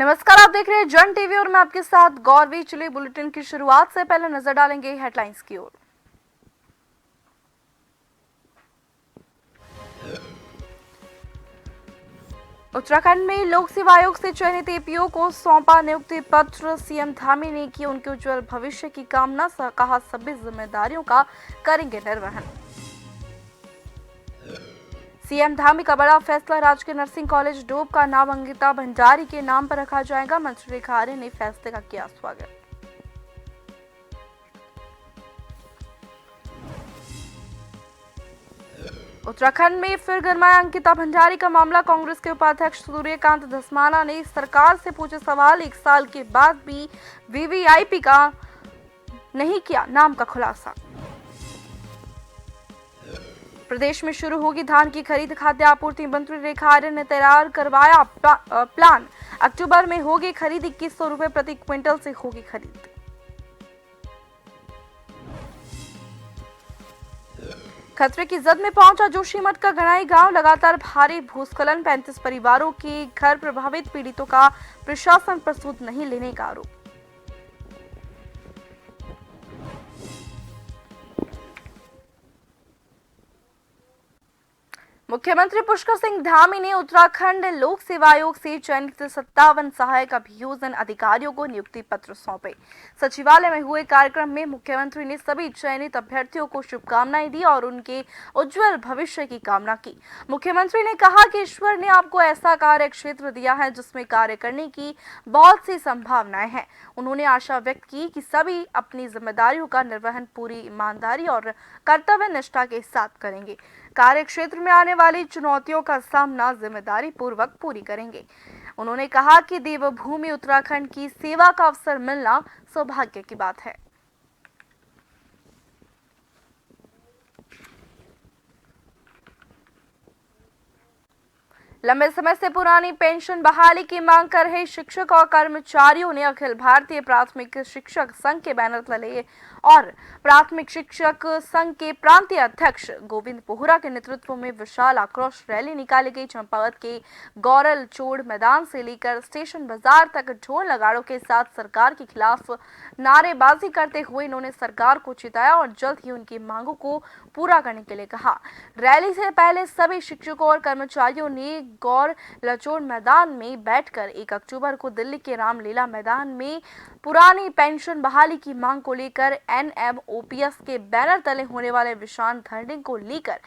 नमस्कार, आप देख रहे हैं जन टीवी और मैं आपके साथ गौरवी। चलिए बुलेटिन की शुरुआत से पहले नजर डालेंगे हेडलाइंस की ओर। उत्तराखंड में लोक सेवा आयोग से चयनित एपीओ को सौंपा नियुक्ति पत्र। सीएम धामी ने की उनके उज्जवल भविष्य की कामना, कहा सभी जिम्मेदारियों का करेंगे निर्वहन। सीएम धामी का बड़ा फैसला, राजकीय नर्सिंग कॉलेज डोब का नाम अंकिता भंडारी के नाम पर रखा जाएगा। मंत्री रेखा आर्य ने फैसले का किया स्वागत। उत्तराखंड में फिर गरमाया अंकिता भंडारी का मामला। कांग्रेस के उपाध्यक्ष सूर्यकांत धस्माना ने सरकार से पूछे सवाल, 1 साल के बाद भी वीवीआईपी का नहीं किया नाम का खुलासा। प्रदेश में शुरू होगी धान की खरीद, खाद्य आपूर्ति मंत्री रेखा आर्य ने तैयार करवाया प्लान। अक्टूबर में होगी खरीद, 2100 रुपए प्रति क्विंटल से होगी खरीद। खतरे की जद में पहुंचा जोशीमठ का गणाई गांव, लगातार भारी भूस्खलन, 35 परिवारों के घर प्रभावित, पीड़ितों का प्रशासन पर सूद नहीं लेने का आरोप। मुख्यमंत्री पुष्कर सिंह धामी ने उत्तराखंड लोक सेवा आयोग से चयनित 57 सहायक अभियोजन अधिकारियों को नियुक्ति पत्र सौंपे। सचिवालय में हुए कार्यक्रम में मुख्यमंत्री ने सभी चयनित अभ्यर्थियों को शुभकामनाएं दी और उनके उज्जवल भविष्य की कामना की। मुख्यमंत्री ने कहा कि ईश्वर ने आपको ऐसा कार्य क्षेत्र दिया है जिसमें कार्य करने की बहुत सी संभावनाएं हैं। उन्होंने आशा व्यक्त की कि सभी अपनी जिम्मेदारियों का निर्वहन पूरी ईमानदारी और कर्तव्य निष्ठा के साथ करेंगे। कार्य क्षेत्र में आने वाली चुनौतियों का सामना जिम्मेदारी पूर्वक पूरी करेंगे। उन्होंने कहा कि देवभूमि उत्तराखंड की सेवा का अवसर मिलना सौभाग्य की बात है। लंबे समय से पुरानी पेंशन बहाली की मांग कर रहे शिक्षक और कर्मचारियों ने अखिल भारतीय प्राथमिक शिक्षक संघ के बैनर तले और प्राथमिक शिक्षक संघ के प्रांतीय अध्यक्ष गोविंद बोहरा के नेतृत्व में विशाल आक्रोश रैली निकाली गई। चंपावत के गौरल चोड़ मैदान से लेकर स्टेशन बाजार तक ढोल नगाड़ों के साथ सरकार के खिलाफ नारेबाजी करते हुए इन्होंने सरकार को चिताया और जल्द ही उनकी मांगों को पूरा करने के लिए कहा। रैली से पहले सभी शिक्षकों और कर्मचारियों ने गौर लचोड़ मैदान में बैठकर 1 अक्टूबर को दिल्ली के रामलीला मैदान में पुरानी पेंशन बहाली की मांग को लेकर NMOPS के बैनर तले होने वाले विशाल धरने को लेकर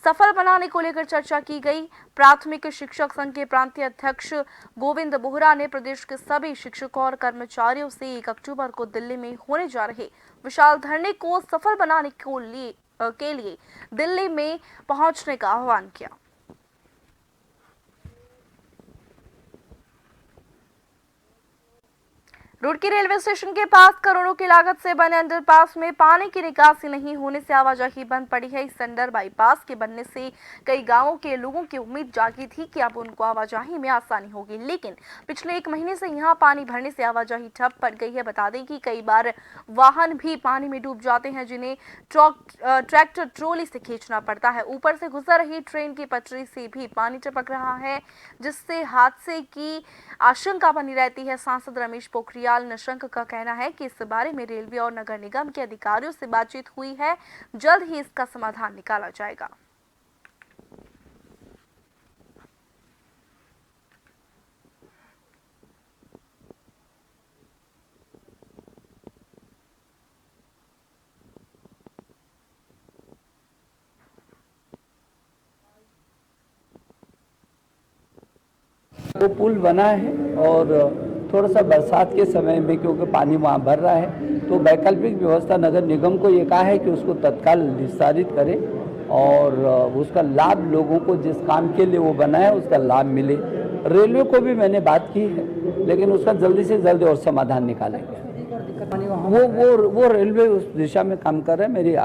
सफल बनाने को लेकर चर्चा की गई। प्राथमिक शिक्षक संघ के प्रांतीय अध्यक्ष गोविंद बोहरा ने प्रदेश के सभी शिक्षकों और कर्मचारियों से 1 अक्टूबर को दिल्ली में होने जा रहे विशाल धरने को सफल बनाने के लिए दिल्ली में पहुंचने का आह्वान किया। रुड़की रेलवे स्टेशन के पास करोड़ों की लागत से बने अंडरपास में पानी की निकासी नहीं होने से आवाजाही बंद पड़ी है। इस अंडर बाईपास के बनने से कई गांवों के लोगों की उम्मीद जागी थी कि अब उनको आवाजाही में आसानी होगी, लेकिन पिछले 1 महीने से यहां पानी भरने से आवाजाही ठप पड़ गई है। बता दें कि कई बार वाहन भी पानी में डूब जाते हैं, जिन्हें ट्रैक्टर ट्रॉली से खींचना पड़ता है। ऊपर से गुजर रही ट्रेन की पटरी से भी पानी टपक रहा है, जिससे हादसे की आशंका बनी रहती है। सांसद रमेश पोखरियाल निशंक का कहना है कि इस बारे में रेलवे और नगर निगम के अधिकारियों से बातचीत हुई है, जल्द ही इसका समाधान निकाला जाएगा। वो पुल बना है और थोड़ा सा बरसात के समय में क्योंकि पानी वहाँ भर रहा है तो वैकल्पिक व्यवस्था नगर निगम को ये कहा है कि उसको तत्काल विस्तारित करें और उसका लाभ लोगों को जिस काम के लिए वो बना है उसका लाभ मिले। रेलवे को भी मैंने बात की है, लेकिन उसका जल्दी से जल्दी और समाधान निकालेंगे। वो रेलवे उस दिशा में काम कर रहे हैं। मेरी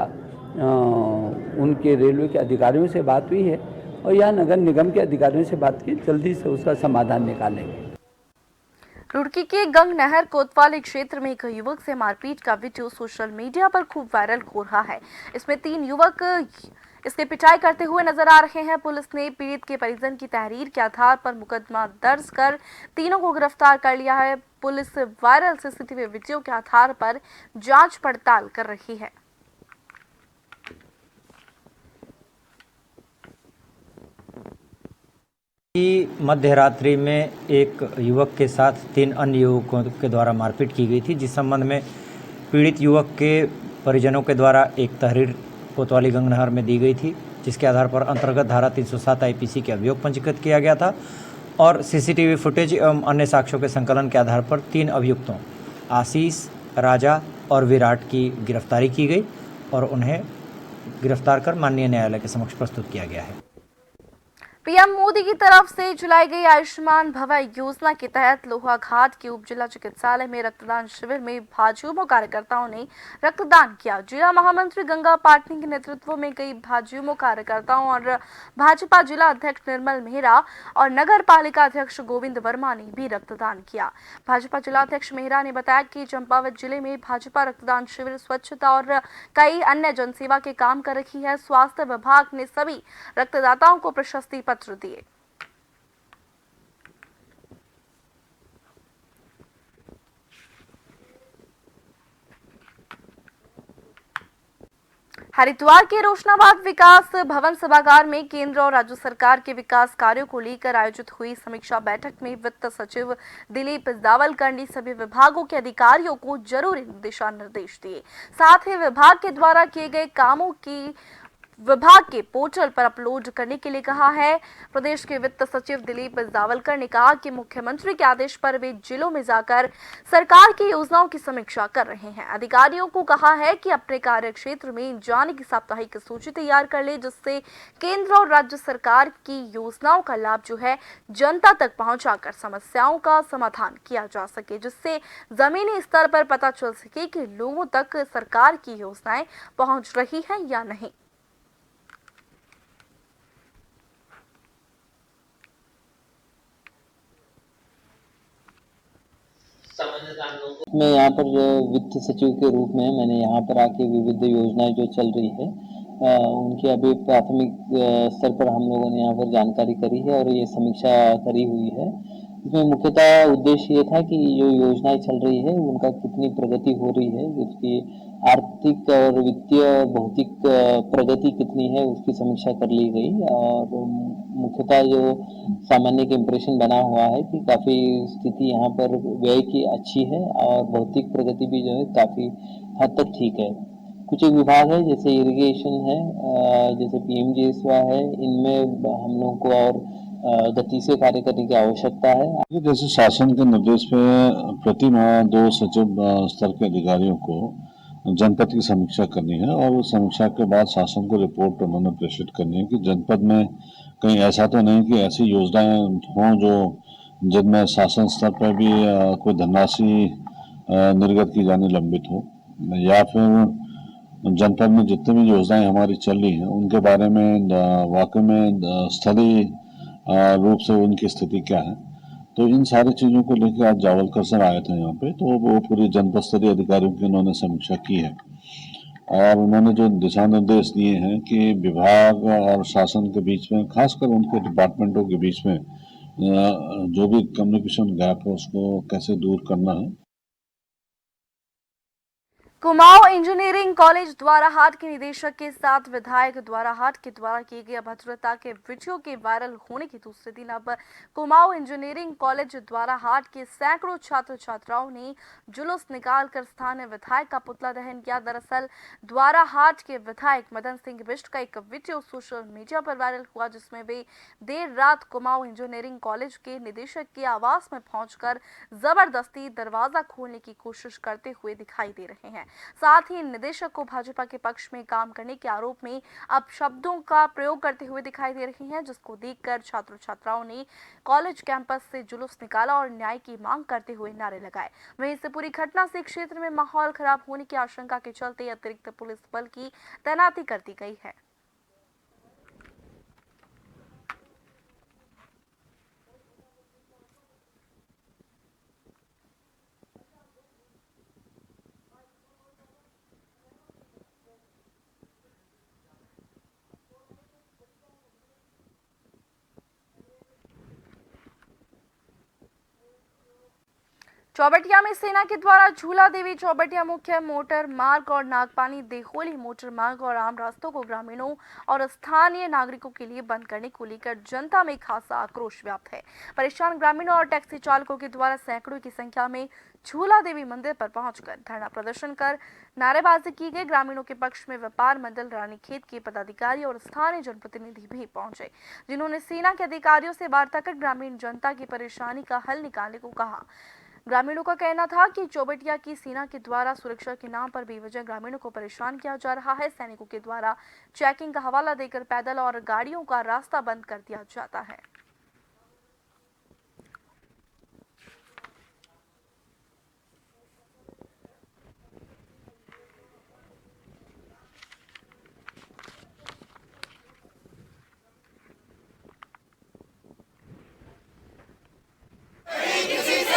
उनके रेलवे के अधिकारियों से बात हुई है और यहाँ नगर निगम के अधिकारियों से बात की, जल्दी से उसका समाधान निकालेंगे। रुड़की के गंग नहर कोतवाली क्षेत्र में एक युवक से मारपीट का वीडियो सोशल मीडिया पर खूब वायरल हो रहा है। इसमें 3 युवक इसकी पिटाई करते हुए नजर आ रहे हैं। पुलिस ने पीड़ित के परिजन की तहरीर के आधार पर मुकदमा दर्ज कर तीनों को गिरफ्तार कर लिया है। पुलिस वायरल सीसीटीवी वीडियो के आधार पर जांच पड़ताल कर रही है। कि मध्य रात्रि में एक युवक के साथ 3 अन्य युवकों के द्वारा मारपीट की गई थी, जिस संबंध में पीड़ित युवक के परिजनों के द्वारा एक तहरीर कोतवाली गंगनहर में दी गई थी, जिसके आधार पर अंतर्गत धारा 307 आईपीसी के अभियोग पंजीकृत किया गया था और सीसीटीवी फुटेज एवं अन्य साक्ष्यों के संकलन के आधार पर 3 अभियुक्तों आशीष, राजा और विराट की गिरफ्तारी की गई और उन्हें गिरफ्तार कर माननीय न्यायालय के समक्ष प्रस्तुत किया गया है। पीएम मोदी की तरफ से चलाई गई आयुष्मान भवन योजना के तहत लोहाघाट के उप जिला चिकित्सालय में रक्तदान शिविर में भाजयुमो कार्यकर्ताओं ने रक्तदान किया। जिला महामंत्री गंगा पाटनी के नेतृत्व में कई भाजयुमो कार्यकर्ताओं और भाजपा जिला अध्यक्ष निर्मल मेहरा और नगर पालिका अध्यक्ष गोविंद वर्मा ने भी रक्तदान किया। भाजपा जिला अध्यक्ष मेहरा ने बताया कि चंपावत जिले में भाजपा रक्तदान शिविर, स्वच्छता और कई अन्य जनसेवा के काम कर रही है। स्वास्थ्य विभाग ने सभी रक्तदाताओं को प्रशस्ति पत्र दिए। हरिद्वार के रोशनाबाद विकास भवन सभागार में केंद्र और राज्य सरकार के विकास कार्यों को लेकर आयोजित हुई समीक्षा बैठक में वित्त सचिव दिलीप जावलकर ने सभी विभागों के अधिकारियों को जरूरी दिशा निर्देश दिए। साथ ही विभाग के द्वारा किए गए कामों की विभाग के पोर्टल पर अपलोड करने के लिए कहा है। प्रदेश के वित्त सचिव दिलीप जावलकर ने कहा कि मुख्यमंत्री के आदेश पर वे जिलों में जाकर सरकार की योजनाओं की समीक्षा कर रहे हैं। अधिकारियों को कहा है कि अपने कार्य क्षेत्र में जाने की साप्ताहिक सूची तैयार कर ले, जिससे केंद्र और राज्य सरकार की योजनाओं का लाभ जो है जनता तक पहुंचाकर समस्याओं का समाधान किया जा सके, जिससे जमीनी स्तर पर पता चल सके कि लोगों तक सरकार की योजनाएं पहुंच रही हैं या नहीं। मैं यहाँ पर वित्त सचिव के रूप में मैंने यहाँ पर आके विविध योजनाएं जो चल रही है उनकी अभी प्राथमिक स्तर पर हम लोगों ने यहाँ पर जानकारी करी है और ये समीक्षा करी हुई है। इसमें मुख्यतः उद्देश्य ये था कि जो योजनाएं चल रही है उनका कितनी प्रगति हो रही है, उसकी आर्थिक और वित्तीय और भौतिक प्रगति कितनी है उसकी समीक्षा कर ली गई और मुख्यतः जो सामान्य एक इम्प्रेशन बना हुआ है कि काफ़ी स्थिति यहाँ पर व्यय की अच्छी है और भौतिक प्रगति भी जो है काफ़ी हद तक ठीक है। कुछ एक विभाग है जैसे इरिगेशन है, जैसे पीएमजीएसवाई है, इनमें हम लोगों को और गति से कार्य करने की आवश्यकता है। जैसे शासन के निर्देश पे प्रति माह 2 सचिव स्तर के अधिकारियों को जनपद की समीक्षा करनी है और उस समीक्षा के बाद शासन को रिपोर्ट उन्होंने प्रेषित करनी है कि जनपद में कहीं ऐसा तो नहीं कि ऐसी योजनाएं हों जो जिनमें शासन स्तर पर भी कोई धनराशि निर्गत की जानी लंबित हो, या फिर जनपद में जितनी भी योजनाएं हमारी चल रही हैं उनके बारे में वाकई में स्थलीय रूप से उनकी स्थिति क्या है। तो इन सारी चीज़ों को लेकर आज जावलकर सर आए थे यहाँ पे, तो वो पूरी जनपद स्तरीय अधिकारियों की उन्होंने समीक्षा की है और उन्होंने जो दिशा निर्देश दिए हैं कि विभाग और शासन के बीच में, खासकर उनके डिपार्टमेंटों के बीच में जो भी कम्युनिकेशन गैप है उसको कैसे दूर करना है। कुमाऊं इंजीनियरिंग कॉलेज द्वाराहाट के निदेशक के साथ विधायक द्वाराहाट के द्वारा की गई अभद्रता के वीडियो के वायरल होने के दूसरे दिन अब कुमाऊं इंजीनियरिंग कॉलेज द्वाराहाट के सैकड़ों छात्र छात्राओं ने जुलूस निकालकर स्थानीय विधायक का पुतला दहन किया। दरअसल द्वाराहाट के विधायक मदन सिंह बिष्ट का एक वीडियो सोशल मीडिया पर वायरल हुआ, जिसमें वे देर रात कुमाऊं इंजीनियरिंग कॉलेज के निदेशक के आवास में पहुंचकर जबरदस्ती दरवाजा खोलने की कोशिश करते हुए दिखाई दे रहे हैं। साथ ही निदेशक को भाजपा के पक्ष में काम करने के आरोप में अब शब्दों का प्रयोग करते हुए दिखाई दे रही हैं, जिसको देखकर छात्र छात्राओं ने कॉलेज कैंपस से जुलूस निकाला और न्याय की मांग करते हुए नारे लगाए। वहीं इस पूरी घटना से क्षेत्र में माहौल खराब होने की आशंका के चलते अतिरिक्त पुलिस बल की तैनाती कर दी गई है। चौबटिया में सेना के द्वारा झूला देवी चौबटिया मुख्य मोटर मार्ग और नागपानी देहोली मोटर मार्ग और आम रास्तों को ग्रामीणों और स्थानीय नागरिकों के लिए बंद करने को लेकर जनता में खासा आक्रोश व्याप्त है। परेशान ग्रामीणों और टैक्सी चालकों के द्वारा सैकड़ों की संख्या में झूला देवी मंदिर पर पहुंचकर धरना प्रदर्शन कर नारेबाजी की गई। ग्रामीणों के पक्ष में व्यापार मंडल रानीखेत के पदाधिकारी और स्थानीय जनप्रतिनिधि भी पहुंचे, जिन्होंने सेना के अधिकारियों से वार्ता कर ग्रामीण जनता की परेशानी का हल निकालने को कहा। ग्रामीणों का कहना था कि चौबटिया की सेना के द्वारा सुरक्षा के नाम पर बेवजह ग्रामीणों को परेशान किया जा रहा है। सैनिकों के द्वारा चेकिंग का हवाला देकर पैदल और गाड़ियों का रास्ता बंद कर दिया जाता है।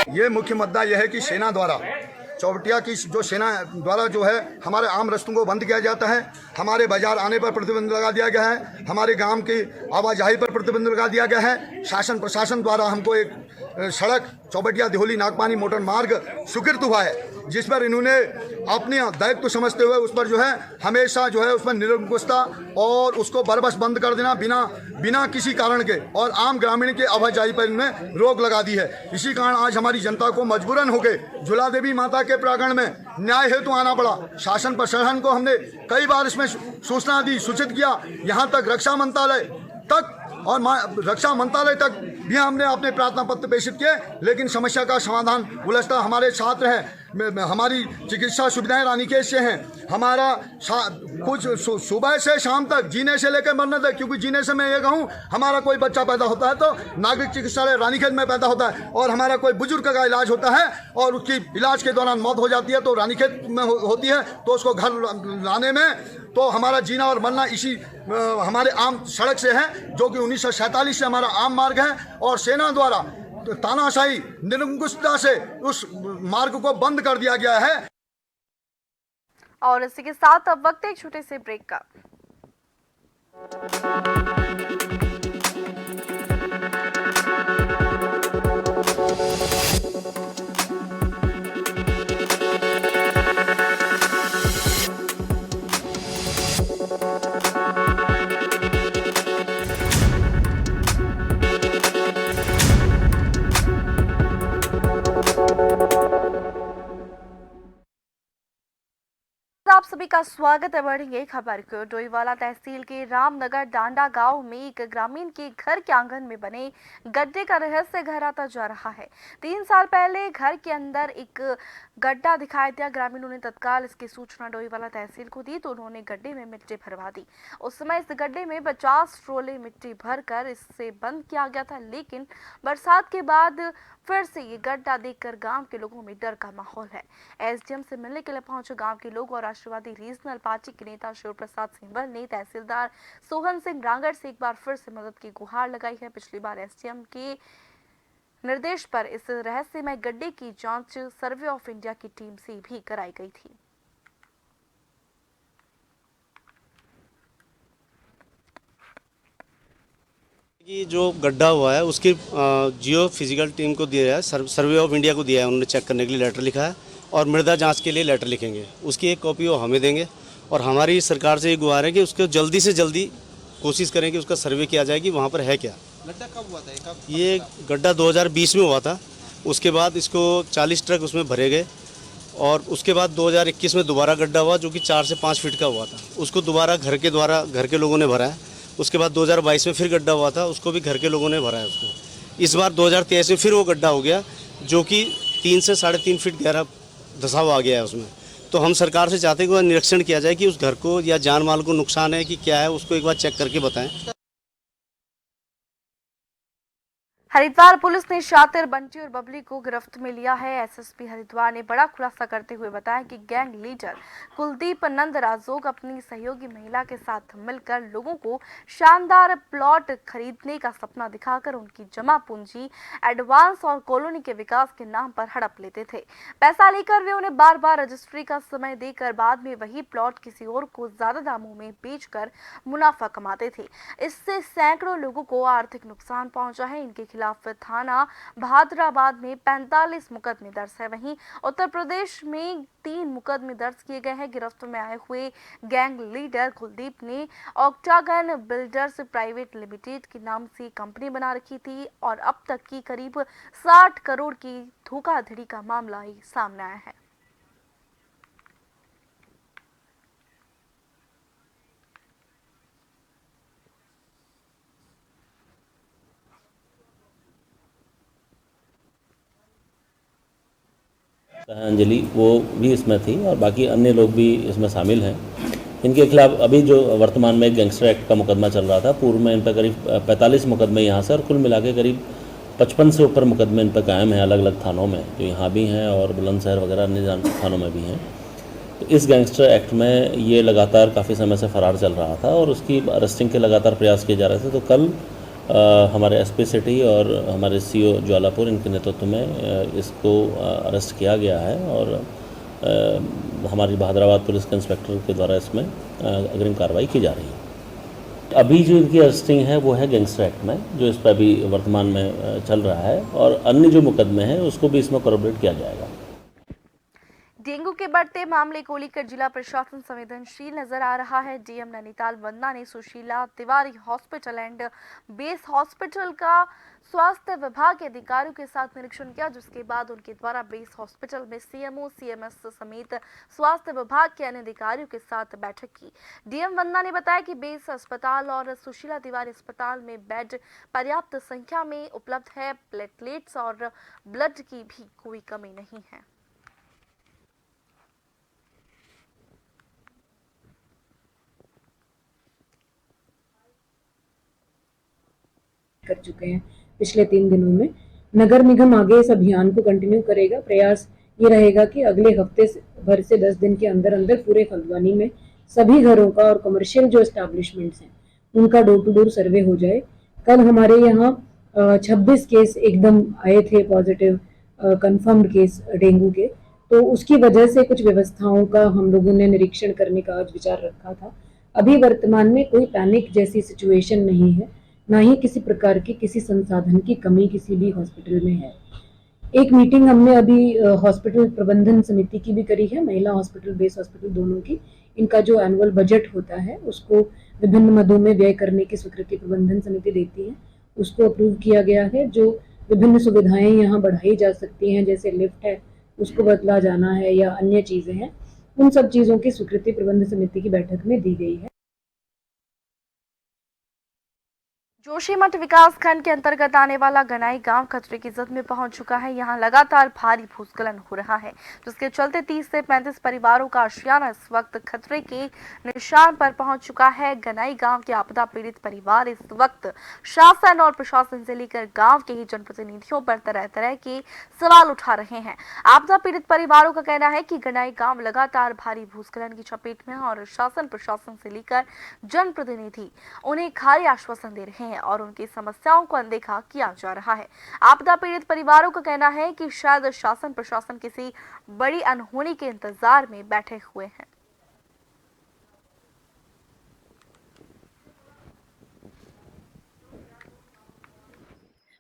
ये मुख्य मुद्दा यह है कि सेना द्वारा चौबटिया की जो सेना द्वारा जो है हमारे आम रास्तों को बंद किया जाता है, हमारे बाजार आने पर प्रतिबंध लगा दिया गया है, हमारे गांव की आवाजाही पर प्रतिबंध लगा दिया गया है। शासन प्रशासन द्वारा हमको एक सड़क चौबटिया देहोली नागपानी मोटर मार्ग स्वीकृत हुआ है, जिस पर इन्होंने अपने दायित्व समझते हुए उस पर जो है हमेशा जो है उसमें निरंकुशता और उसको बरबस बंद कर देना बिना किसी कारण के और आम ग्रामीण के आवाजाही पर इन्होंने रोक लगा दी है। इसी कारण आज हमारी जनता को मजबूरन होकर झूला देवी माता के प्रांगण में न्याय हेतु आना पड़ा। शासन प्रशासन को हमने कई बार इसमें सूचना दी, सूचित किया, यहाँ तक रक्षा मंत्रालय तक और रक्षा मंत्रालय तक भी हमने अपने प्रार्थना पत्र प्रेषित किए, लेकिन समस्या का समाधान उलझता। हमारे छात्र हैं, हमारी चिकित्सा सुविधाएं रानीखेत से हैं, हमारा कुछ सुबह से शाम तक जीने से लेकर मरने तक, क्योंकि जीने से मैं ये कहूँ हमारा कोई बच्चा पैदा होता है तो नागरिक चिकित्सालय रानीखेत में पैदा होता है, और हमारा कोई बुजुर्ग का इलाज होता है और उसकी इलाज के दौरान मौत हो जाती है तो रानीखेत में होती है, तो उसको घर लाने में तो हमारा जीना और मरना इसी हमारे आम सड़क से है, जो कि 1947 से हमारा आम मार्ग है, और सेना द्वारा तानाशाही निरंकुशता से उस मार्ग को बंद कर दिया गया है। और इसी के साथ अब वक्त एक छोटे से ब्रेक का। आप सभी का स्वागत है। बढ़ेंगे खबर को। डोईवाला तहसील के रामनगर डांडा गांव में एक ग्रामीण के घर के आंगन में बने गड्ढे का रहस्य गहराता जा रहा है। 3 साल पहले घर के अंदर एक गड्ढा दिखाई दिया। ग्रामीणों ने तत्काल इसकी सूचना डोईवाला तहसील को दी तो उन्होंने गड्ढे में मिट्टी भरवा दी। उस समय इस गड्ढे में 50 ट्रोले मिट्टी भरकर इससे बंद किया गया था, लेकिन बरसात के बाद फिर से ये गड्ढा देखकर गांव के लोगों में डर का माहौल है। एसडीएम से मिलने के लिए पहुंचे गांव के लोग और राष्ट्रवादी रीजनल पार्टी के नेता शिव प्रसाद सिंबल ने तहसीलदार सोहन सिंह रांगड़ से एक बार फिर से मदद की गुहार लगाई है। पिछली बार एसडीएम के निर्देश पर इस रहस्यमय गड्ढे की जांच सर्वे ऑफ इंडिया की टीम से भी कराई गई थी। कि जो गड्ढा हुआ है उसकी जियो फिजिकल टीम को दिया है, सर्वे ऑफ इंडिया को दिया है, उन्होंने चेक करने के लिए लेटर लिखा है और मृदा जांच के लिए लेटर लिखेंगे। उसकी एक कॉपी वो हमें देंगे और हमारी सरकार से ये गुहार है कि उसको जल्दी से जल्दी कोशिश करें कि उसका सर्वे किया जाए कि वहाँ पर है क्या। गड्ढा कब हुआ था? ये गड्ढा 2020 में हुआ था। उसके बाद इसको 40 ट्रक उसमें भरे गए और उसके बाद 2021 में दोबारा गड्ढा हुआ जो कि 4 से 5 फीट का हुआ था। उसको दोबारा घर के लोगों ने भरा है। उसके बाद 2022 में फिर गड्ढा हुआ था, उसको भी घर के लोगों ने भरा है उसको। इस बार 2023 में फिर वो गड्ढा हो गया जो कि 3 से 3.5 फीट गहरा धंसाव आ गया है उसमें। तो हम सरकार से चाहते हैं कि निरीक्षण किया जाए कि उस घर को या जान माल को नुकसान है कि क्या है, उसको एक बार चेक करके बताएं। हरिद्वार पुलिस ने शातिर बंटी और बबली को गिरफ्त में लिया है। एसएसपी हरिद्वार ने बड़ा खुलासा करते हुए बताया कि गैंग लीडर कुलदीप नंद राजोग अपनी सहयोगी महिला के साथ मिलकर लोगों को शानदार प्लॉट खरीदने का सपना दिखाकर उनकी जमा पूंजी, एडवांस और कॉलोनी के विकास के नाम पर हड़प लेते थे। पैसा लेकर वे उन्हें बार बार रजिस्ट्री का समय देकर बाद में वही प्लॉट किसी और को ज्यादा दामों में बेचकर मुनाफा कमाते थे। इससे सैकड़ों लोगों को आर्थिक नुकसान पहुंचा है। इनके खिलाफ थाना भादराबाद में 45 मुकदमे दर्ज है। वहीं उत्तर प्रदेश में 3 मुकदमे दर्ज किए गए हैं। गिरफ्त में आए हुए गैंग लीडर कुलदीप ने ऑक्टागन बिल्डर्स प्राइवेट लिमिटेड के नाम से कंपनी बना रखी थी और अब तक की करीब 60 करोड़ की धोखाधड़ी का मामला ही सामने आया है। अंजलि वो भी इसमें थी और बाकी अन्य लोग भी इसमें शामिल हैं। इनके खिलाफ अभी जो वर्तमान में गैंगस्टर एक्ट का मुकदमा चल रहा था, पूर्व में इन पर करीब 45 मुकदमे यहाँ से और कुल मिला के करीब 55 से ऊपर मुकदमे इन पर कायम हैं अलग अलग थानों में, जो यहाँ भी हैं और बुलंदशहर वगैरह अन्य थानों में भी हैं। तो इस गैंगस्टर एक्ट में ये लगातार काफ़ी समय से फरार चल रहा था और उसकी अरेस्टिंग के लगातार प्रयास किए जा रहे थे। तो कल हमारे एसपी सिटी और हमारे सीओ ज्वालापुर इनके नेतृत्व में इसको अरेस्ट किया गया है और हमारी भादराबाद पुलिस के इंस्पेक्टर के द्वारा इसमें अग्रिम कार्रवाई की जा रही है। अभी जो इनकी अरेस्टिंग है वो है गैंगस्टर एक्ट में, जो इस पर अभी वर्तमान में चल रहा है, और अन्य जो मुकदमे हैं उसको भी इसमें कोऑपरेट किया जाएगा। डेंगू के बढ़ते मामले को लेकर जिला प्रशासन संवेदनशील नजर आ रहा है। डीएम नैनीताल वंदना ने Sushila Tiwari hospital and base hospital का स्वास्थ्य विभाग के अधिकारियों के साथ निरीक्षण किया, जिसके बाद उनके द्वारा बेस हॉस्पिटल में सीएमओ सीएमएस समेत स्वास्थ्य विभाग के अन्य अधिकारियों के साथ बैठक की। डीएम वंदना ने बताया कि बेस अस्पताल और सुशीला तिवारी अस्पताल में बेड पर्याप्त संख्या में उपलब्ध है। प्लेटलेट्स और ब्लड की भी कोई कमी नहीं है। कर चुके हैं पिछले 3 दिनों में। नगर निगम आगे इस अभियान को कंटिन्यू करेगा। प्रयास ये रहेगा कि अगले हफ्ते भर से 10 दिन के अंदर अंदर पूरे खलवानी में सभी घरों का और कमर्शियल जो एस्टैब्लिशमेंट्स हैं उनका डोर टू डोर सर्वे हो जाए। कल हमारे यहाँ 26 केस एकदम आए थे पॉजिटिव कंफर्म्ड केस डेंगू के, तो उसकी वजह से कुछ व्यवस्थाओं का हम लोगों ने निरीक्षण करने का आज विचार रखा था। अभी वर्तमान में कोई पैनिक जैसी सिचुएशन नहीं है, ना ही किसी प्रकार की किसी संसाधन की कमी किसी भी हॉस्पिटल में है। एक मीटिंग हमने अभी हॉस्पिटल प्रबंधन समिति की भी करी है, महिला हॉस्पिटल बेस हॉस्पिटल दोनों की। इनका जो एनुअल बजट होता है उसको विभिन्न मदों में व्यय करने की स्वीकृति प्रबंधन समिति देती है, उसको अप्रूव किया गया है। जो विभिन्न सुविधाएं यहाँ बढ़ाई जा सकती हैं, जैसे लिफ्ट है उसको बदला जाना है या अन्य चीजें हैं, उन सब चीजों की स्वीकृति प्रबंधन समिति की बैठक में दी गई है। जोशीमठ विकास खंड के अंतर्गत आने वाला गनाई गांव खतरे की जद में पहुंच चुका है। यहां लगातार भारी भूस्खलन हो रहा है, जिसके चलते 30 से 35 परिवारों का आशियाना इस वक्त खतरे के निशान पर पहुंच चुका है। गनाई गांव के आपदा पीड़ित परिवार इस वक्त शासन और प्रशासन से लेकर गांव के ही जनप्रतिनिधियों पर तरह तरह के सवाल उठा रहे हैं। आपदा पीड़ित परिवारों का कहना है कि गनाई गांव लगातार भारी भूस्खलन की चपेट में है और शासन प्रशासन से लेकर जनप्रतिनिधि उन्हें खाली आश्वासन दे रहे हैं और उनकी समस्याओं को अनदेखा किया जा रहा है। आपदा पीड़ित परिवारों का कहना है कि शायद शासन प्रशासन किसी बड़ी अनहोनी के इंतजार में बैठे हुए हैं।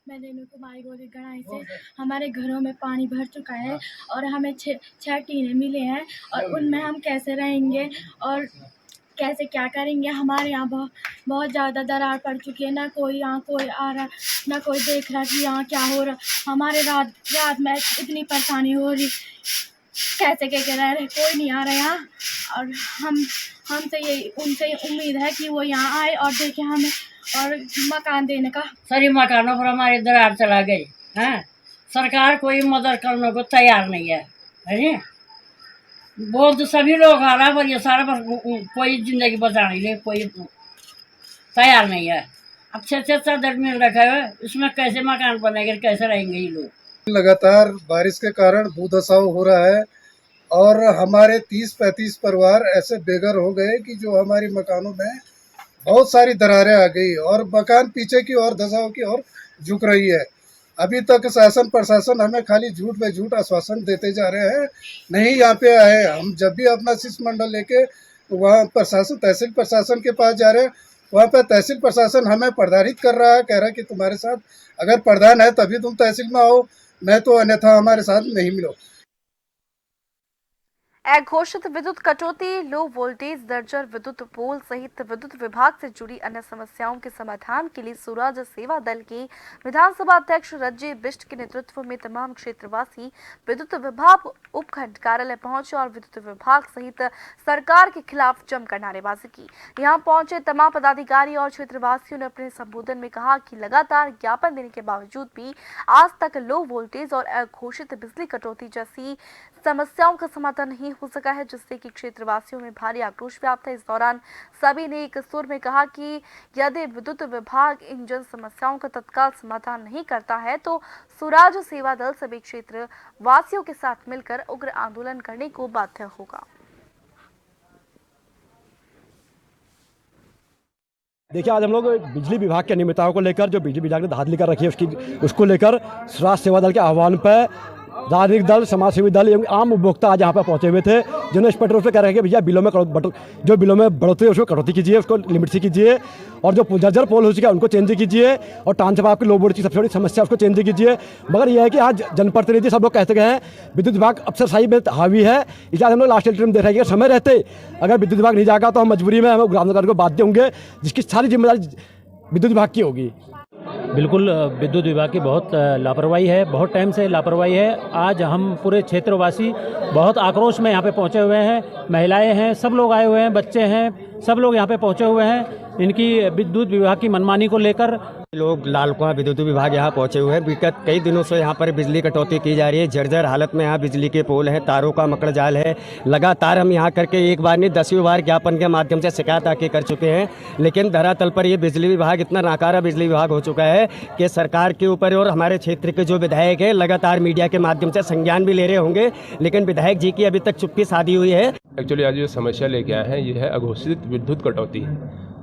मैं रेणु कुमारी गोली गणाई से। हमारे घरों में पानी भर चुका है और हमें 6 टीने मिले हैं और उनमें हम कैसे रहेंगे और कैसे क्या करेंगे। हमारे यहाँ बहुत ज़्यादा दरार पड़ चुकी है, ना कोई यहाँ कोई आ रहा, ना कोई देख रहा कि यहाँ क्या हो रहा। हमारे रात में इतनी परेशानी हो रही, कैसे क्या रह रहे, कोई नहीं आ रहा यहाँ। और हमसे यही उनसे उम्मीद है कि वो यहाँ आए और देखें हमें और मकान देने का। सारी मकानों पर हमारी दरार चला गई है। सरकार कोई मदद करने को तैयार नहीं है। बोल तो सभी लोग आ रहा, पर ये सारा कोई जिंदगी बचाने के लिए कोई तैयार नहीं है। अब 6 चादर मिल रखा है, इसमें कैसे मकान बनेंगे, कैसे रहेंगे ये लोग। लगातार बारिश के कारण भूधसाव हो रहा है और हमारे 30-35 परिवार ऐसे बेघर हो गए कि जो हमारी मकानों में बहुत सारी दरारें आ गई और मकान पीछे की ओर धसाव की ओर झुक रही है। अभी तक शासन प्रशासन हमें खाली झूठ पे झूठ आश्वासन देते जा रहे हैं, नहीं यहाँ पे आए। हम जब भी अपना शिष्टमंडल लेके वहाँ प्रशासन तहसील प्रशासन के पास जा रहे हैं, वहाँ पर तहसील प्रशासन हमें प्रताड़ित कर रहा है, कह रहा है कि तुम्हारे साथ अगर प्रधान है तभी तुम तहसील में आओ, नहीं तो अन्यथा हमारे साथ नहीं मिलो। अघोषित विद्युत कटौती, लो वोल्टेज दर्जर विद्युत पोल सहित विद्युत विभाग से जुड़ी अन्य समस्याओं के समाधान के लिए स्वराज सेवा दल के विधानसभा अध्यक्ष रज्जे बिष्ट के नेतृत्व में तमाम क्षेत्रवासी विद्युत विभाग उपखंड कार्यालय पहुंचे और विद्युत विभाग सहित सरकार के खिलाफ जमकर नारेबाजी की। यहां पहुंचे तमाम पदाधिकारी और क्षेत्रवासियों ने अपने संबोधन में कहा कि लगातार ज्ञापन देने के बावजूद भी आज तक लो वोल्टेज और अघोषित बिजली कटौती जैसी समस्याओं का समाधान नहीं हो सका है, जिससे कि क्षेत्रवासियों में भारी आक्रोश व्याप्त है। इस दौरान सभी ने एक सुर में कहा कि यदि विद्युत विभाग इन जन समस्याओं का तत्काल समाधान नहीं करता है तो स्वराज सेवा दल सभी क्षेत्र वासियों के साथ मिलकर उग्र आंदोलन करने को बाध्य होगा। देखिए, आज हम लोग बिजली विभाग की अनियमितताओं को लेकर, जो बिजली विभाग ने धांधली कर रखी है उसको लेकर स्वराज सेवा दल के आह्वान पर राजनीतिक दल, समाजसेवी दल एवं आम उपभोक्ता आज यहाँ पर पहुंचे हुए थे, जिन्होंने स्पष्ट रूप से कह रहे हैं कि भैया बिलों में बढ़ोतरी उसको कटौती कीजिए, उसको लिमिट से कीजिए, और जो जर्जर पोल हो चुका है उनको चेंज कीजिए, और ट्रांसफार्मर की लो वोल्टेज की सबसे बड़ी समस्या उसको चेंज कीजिए। मगर यह है कि आज जनप्रतिनिधि सब लोग कहते गए हैं विद्युत विभाग अफसरशाही में हावी है, इसलिए हम लोग लास्ट में देख रहे हैं कि समय रहते अगर विद्युत विभाग नहीं जाएगा तो हम मजबूरी में हमें ग्राम को बाध्य होंगे, जिसकी सारी जिम्मेदारी विद्युत विभाग की होगी। बिल्कुल, विद्युत विभाग की बहुत लापरवाही है, बहुत टाइम से लापरवाही है। आज हम पूरे क्षेत्रवासी बहुत आक्रोश में यहाँ पे पहुँचे हुए हैं, महिलाएं हैं, सब लोग आए हुए हैं, बच्चे हैं, सब लोग यहाँ पे पहुँचे हुए हैं इनकी विद्युत विभाग की मनमानी को लेकर। लोग लालकुआं विद्युत विभाग यहाँ पहुँचे हुए हैं। विगत कई दिनों से यहाँ पर बिजली कटौती की जा रही है, जर्जर हालत में यहाँ बिजली के पोल हैं, तारों का मकड़ जाल है। लगातार हम यहाँ करके एक बार नहीं 10वीं बार ज्ञापन के माध्यम से शिकायत आके कर चुके हैं, लेकिन धरातल पर ये बिजली विभाग इतना नाकारा बिजली विभाग हो चुका है कि सरकार के ऊपर और हमारे क्षेत्र के जो विधायक है लगातार मीडिया के माध्यम से संज्ञान भी ले रहे होंगे, लेकिन विधायक जी की अभी तक चुप्पी साधी हुई है। एक्चुअली आज जो समस्या लेके आए हैं ये है अघोषित विद्युत कटौती।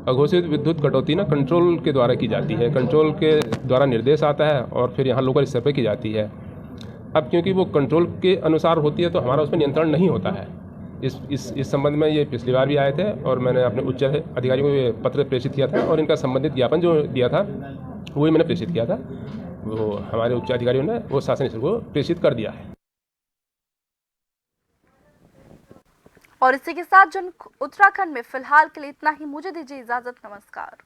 अघोषित विद्युत कटौती ना कंट्रोल के द्वारा की जाती है, कंट्रोल के द्वारा निर्देश आता है और फिर यहाँ लोकल स्तर पर की जाती है। अब क्योंकि वो कंट्रोल के अनुसार होती है तो हमारा उसमें नियंत्रण नहीं होता है। इस संबंध में ये पिछली बार भी आए थे और मैंने अपने उच्च अधिकारियों को ये पत्र प्रेषित किया था और इनका संबंधित ज्ञापन जो दिया था वही मैंने प्रेषित किया था। वो हमारे उच्च अधिकारियों ने वो शासन स्तर को प्रेषित कर दिया है। और इसी के साथ जन उत्तराखंड में फिलहाल के लिए इतना ही। मुझे दीजिए इजाजत। नमस्कार।